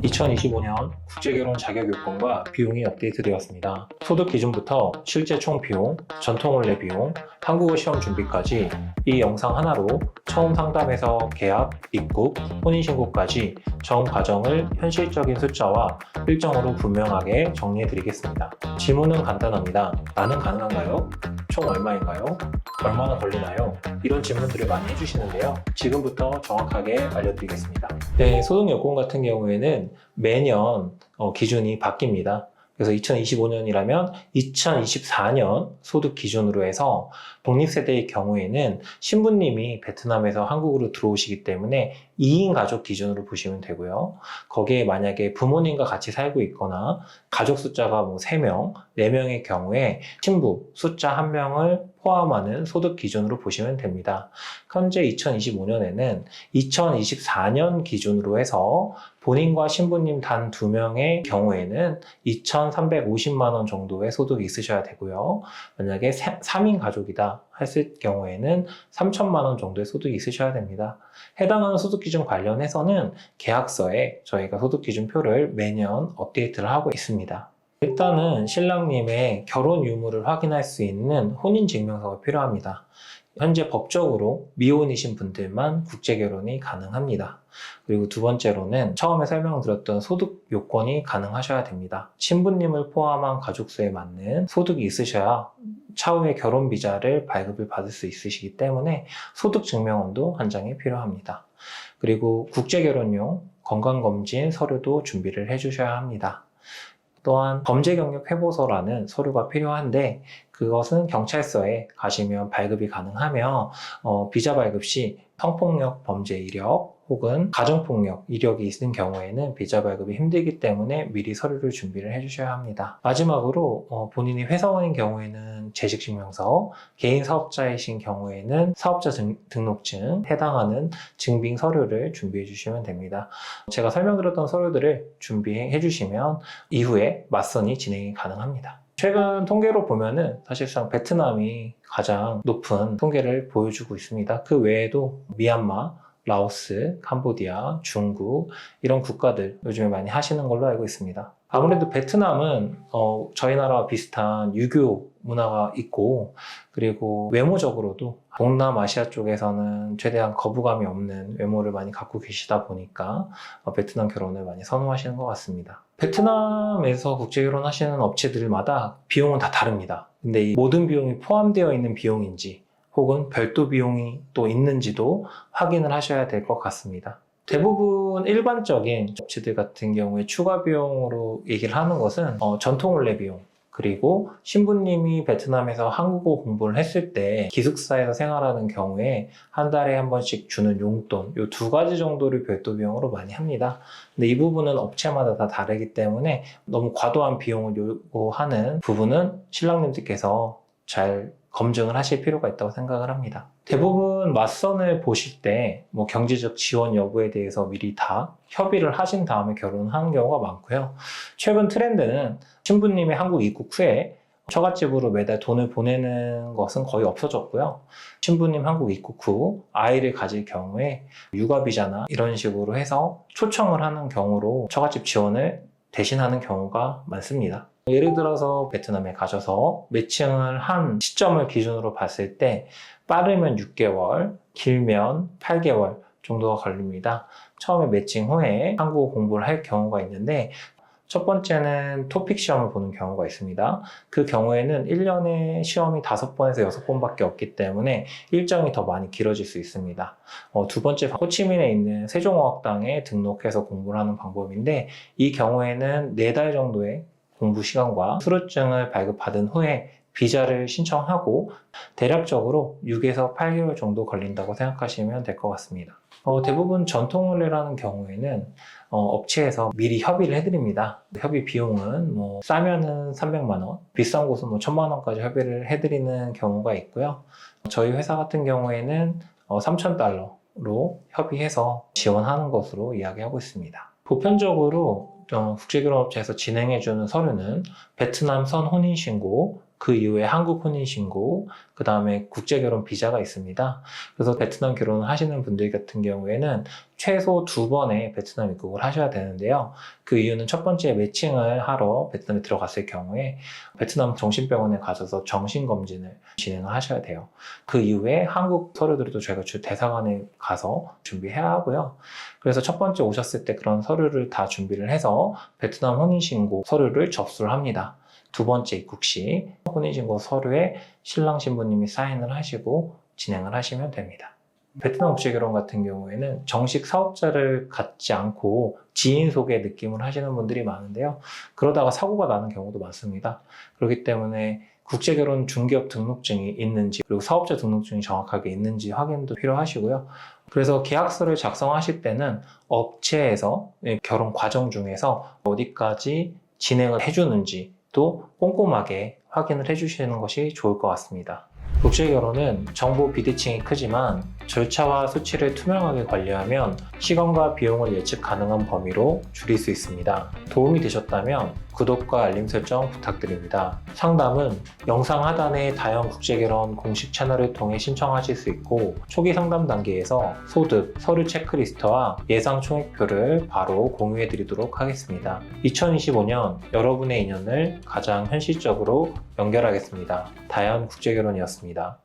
2025년 국제결혼 자격요건과 비용이 업데이트되었습니다. 소득 기준부터 실제 총 비용, 전통혼례 비용, 한국어 시험 준비까지 이 영상 하나로 처음 상담에서 계약, 입국, 혼인신고까지 전 과정을 현실적인 숫자와 일정으로 분명하게 정리해드리겠습니다. 질문은 간단합니다. 나는 가능한가요? 총 얼마인가요? 얼마나 걸리나요? 이런 질문들을 많이 해주시는데요. 지금부터 정확하게 알려드리겠습니다. 네, 소득요건 같은 경우에는 매년 기준이 바뀝니다. 그래서 2025년이라면 2024년 소득 기준으로 해서 독립세대의 경우에는 신부님이 베트남에서 한국으로 들어오시기 때문에 2인 가족 기준으로 보시면 되고요. 거기에 만약에 부모님과 같이 살고 있거나 가족 숫자가 3명, 4명의 경우에 신부 숫자 1명을 포함하는 소득 기준으로 보시면 됩니다. 현재 2025년에는 2024년 기준으로 해서 본인과 신부님 단 2명의 경우에는 2,350만 원 정도의 소득이 있으셔야 되고요. 만약에 3인 가족이다 했을 경우에는 3천만 원 정도의 소득이 있으셔야 됩니다. 해당하는 소득 기준 관련해서는 계약서에 저희가 소득 기준표를 매년 업데이트를 하고 있습니다. 일단은 신랑님의 결혼 유무를 확인할 수 있는 혼인증명서가 필요합니다. 현재 법적으로 미혼이신 분들만 국제결혼이 가능합니다. 그리고 두 번째로는 처음에 설명드렸던 소득 요건이 가능하셔야 됩니다. 신부님을 포함한 가족수에 맞는 소득이 있으셔야 차후에 결혼 비자를 발급을 받을 수 있으시기 때문에 소득 증명원도 한 장이 필요합니다. 그리고 국제결혼용 건강검진 서류도 준비를 해주셔야 합니다. 또한 범죄경력회보서라는 서류가 필요한데 그것은 경찰서에 가시면 발급이 가능하며 비자 발급 시 성폭력 범죄 이력 혹은 가정폭력 이력이 있는 경우에는 비자 발급이 힘들기 때문에 미리 서류를 준비를 해주셔야 합니다. 마지막으로 본인이 회사원인 경우에는 재직증명서, 개인 사업자이신 경우에는 사업자 등록증, 해당하는 증빙 서류를 준비해 주시면 됩니다. 제가 설명드렸던 서류들을 준비해 주시면 이후에 맞선이 진행이 가능합니다. 최근 통계로 보면은 사실상 베트남이 가장 높은 통계를 보여주고 있습니다. 그 외에도 미얀마, 라오스, 캄보디아, 중국 이런 국가들 요즘에 많이 하시는 걸로 알고 있습니다. 아무래도 베트남은 저희 나라와 비슷한 유교 문화가 있고 그리고 외모적으로도 동남아시아 쪽에서는 최대한 거부감이 없는 외모를 많이 갖고 계시다 보니까 베트남 결혼을 많이 선호하시는 것 같습니다. 베트남에서 국제결혼 하시는 업체들마다 비용은 다 다릅니다. 근데 이 모든 비용이 포함되어 있는 비용인지 혹은 별도 비용이 또 있는지도 확인을 하셔야 될 것 같습니다. 대부분 일반적인 업체들 같은 경우에 추가 비용으로 얘기를 하는 것은 전통혼례 비용, 그리고 신부님이 베트남에서 한국어 공부를 했을 때 기숙사에서 생활하는 경우에 한 달에 한 번씩 주는 용돈, 이 2가지 정도를 별도 비용으로 많이 합니다. 근데 이 부분은 업체마다 다 다르기 때문에 너무 과도한 비용을 요구하는 부분은 신랑님들께서 잘 검증을 하실 필요가 있다고 생각을 합니다. 대부분 맞선을 보실 때 경제적 지원 여부에 대해서 미리 다 협의를 하신 다음에 결혼하는 경우가 많고요. 최근 트렌드는 신부님이 한국 입국 후에 처갓집으로 매달 돈을 보내는 것은 거의 없어졌고요. 신부님 한국 입국 후 아이를 가질 경우에 육아비자나 이런 식으로 해서 초청을 하는 경우로 처갓집 지원을 대신하는 경우가 많습니다. 예를 들어서 베트남에 가셔서 매칭을 한 시점을 기준으로 봤을 때 빠르면 6개월, 길면 8개월 정도가 걸립니다. 처음에 매칭 후에 한국어 공부를 할 경우가 있는데 첫 번째는 토픽 시험을 보는 경우가 있습니다. 그 경우에는 1년에 시험이 5번에서 6번밖에 없기 때문에 일정이 더 많이 길어질 수 있습니다. 두 번째, 호치민에 있는 세종어학당에 등록해서 공부를 하는 방법인데 이 경우에는 4달 정도의 공부 시간과 수료증을 발급받은 후에 비자를 신청하고 대략적으로 6에서 8개월 정도 걸린다고 생각하시면 될 것 같습니다. 대부분 전통혼례라는 경우에는 업체에서 미리 협의를 해드립니다. 협의 비용은 싸면은 300만 원, 비싼 곳은 1000만 원까지 협의를 해드리는 경우가 있고요. 저희 회사 같은 경우에는 3,000달러로 협의해서 지원하는 것으로 이야기하고 있습니다. 보편적으로 국제결혼업체에서 진행해주는 서류는 베트남 선 혼인신고, 그 이후에 한국 혼인신고, 그 다음에 국제결혼 비자가 있습니다. 그래서 베트남 결혼을 하시는 분들 같은 경우에는 최소 2번의 베트남 입국을 하셔야 되는데요. 그 이유는 첫 번째 매칭을 하러 베트남에 들어갔을 경우에 베트남 정신병원에 가셔서 정신검진을 진행을 하셔야 돼요. 그 이후에 한국 서류들도 저희가 대사관에 가서 준비해야 하고요. 그래서 첫 번째 오셨을 때 그런 서류를 다 준비를 해서 베트남 혼인신고 서류를 접수를 합니다. 두 번째 입국 시 혼인신고 서류에 신랑 신부님이 사인을 하시고 진행을 하시면 됩니다. 베트남 국제결혼 같은 경우에는 정식 사업자를 갖지 않고 지인 소개 느낌을 하시는 분들이 많은데요. 그러다가 사고가 나는 경우도 많습니다. 그렇기 때문에 국제결혼 중개업 등록증이 있는지, 그리고 사업자 등록증이 정확하게 있는지 확인도 필요하시고요. 그래서 계약서를 작성하실 때는 업체에서 결혼 과정 중에서 어디까지 진행을 해주는지 또 꼼꼼하게 확인을 해주시는 것이 좋을 것 같습니다. 국제결혼은 정보 비대칭이 크지만 절차와 수치를 투명하게 관리하면 시간과 비용을 예측 가능한 범위로 줄일 수 있습니다. 도움이 되셨다면 구독과 알림 설정 부탁드립니다. 상담은 영상 하단의 다영 국제결혼 공식 채널을 통해 신청하실 수 있고 초기 상담 단계에서 소득, 서류 체크리스트와 예상 총액표를 바로 공유해 드리도록 하겠습니다. 2025년 여러분의 인연을 가장 현실적으로 연결하겠습니다. 다영 국제결혼이었습니다.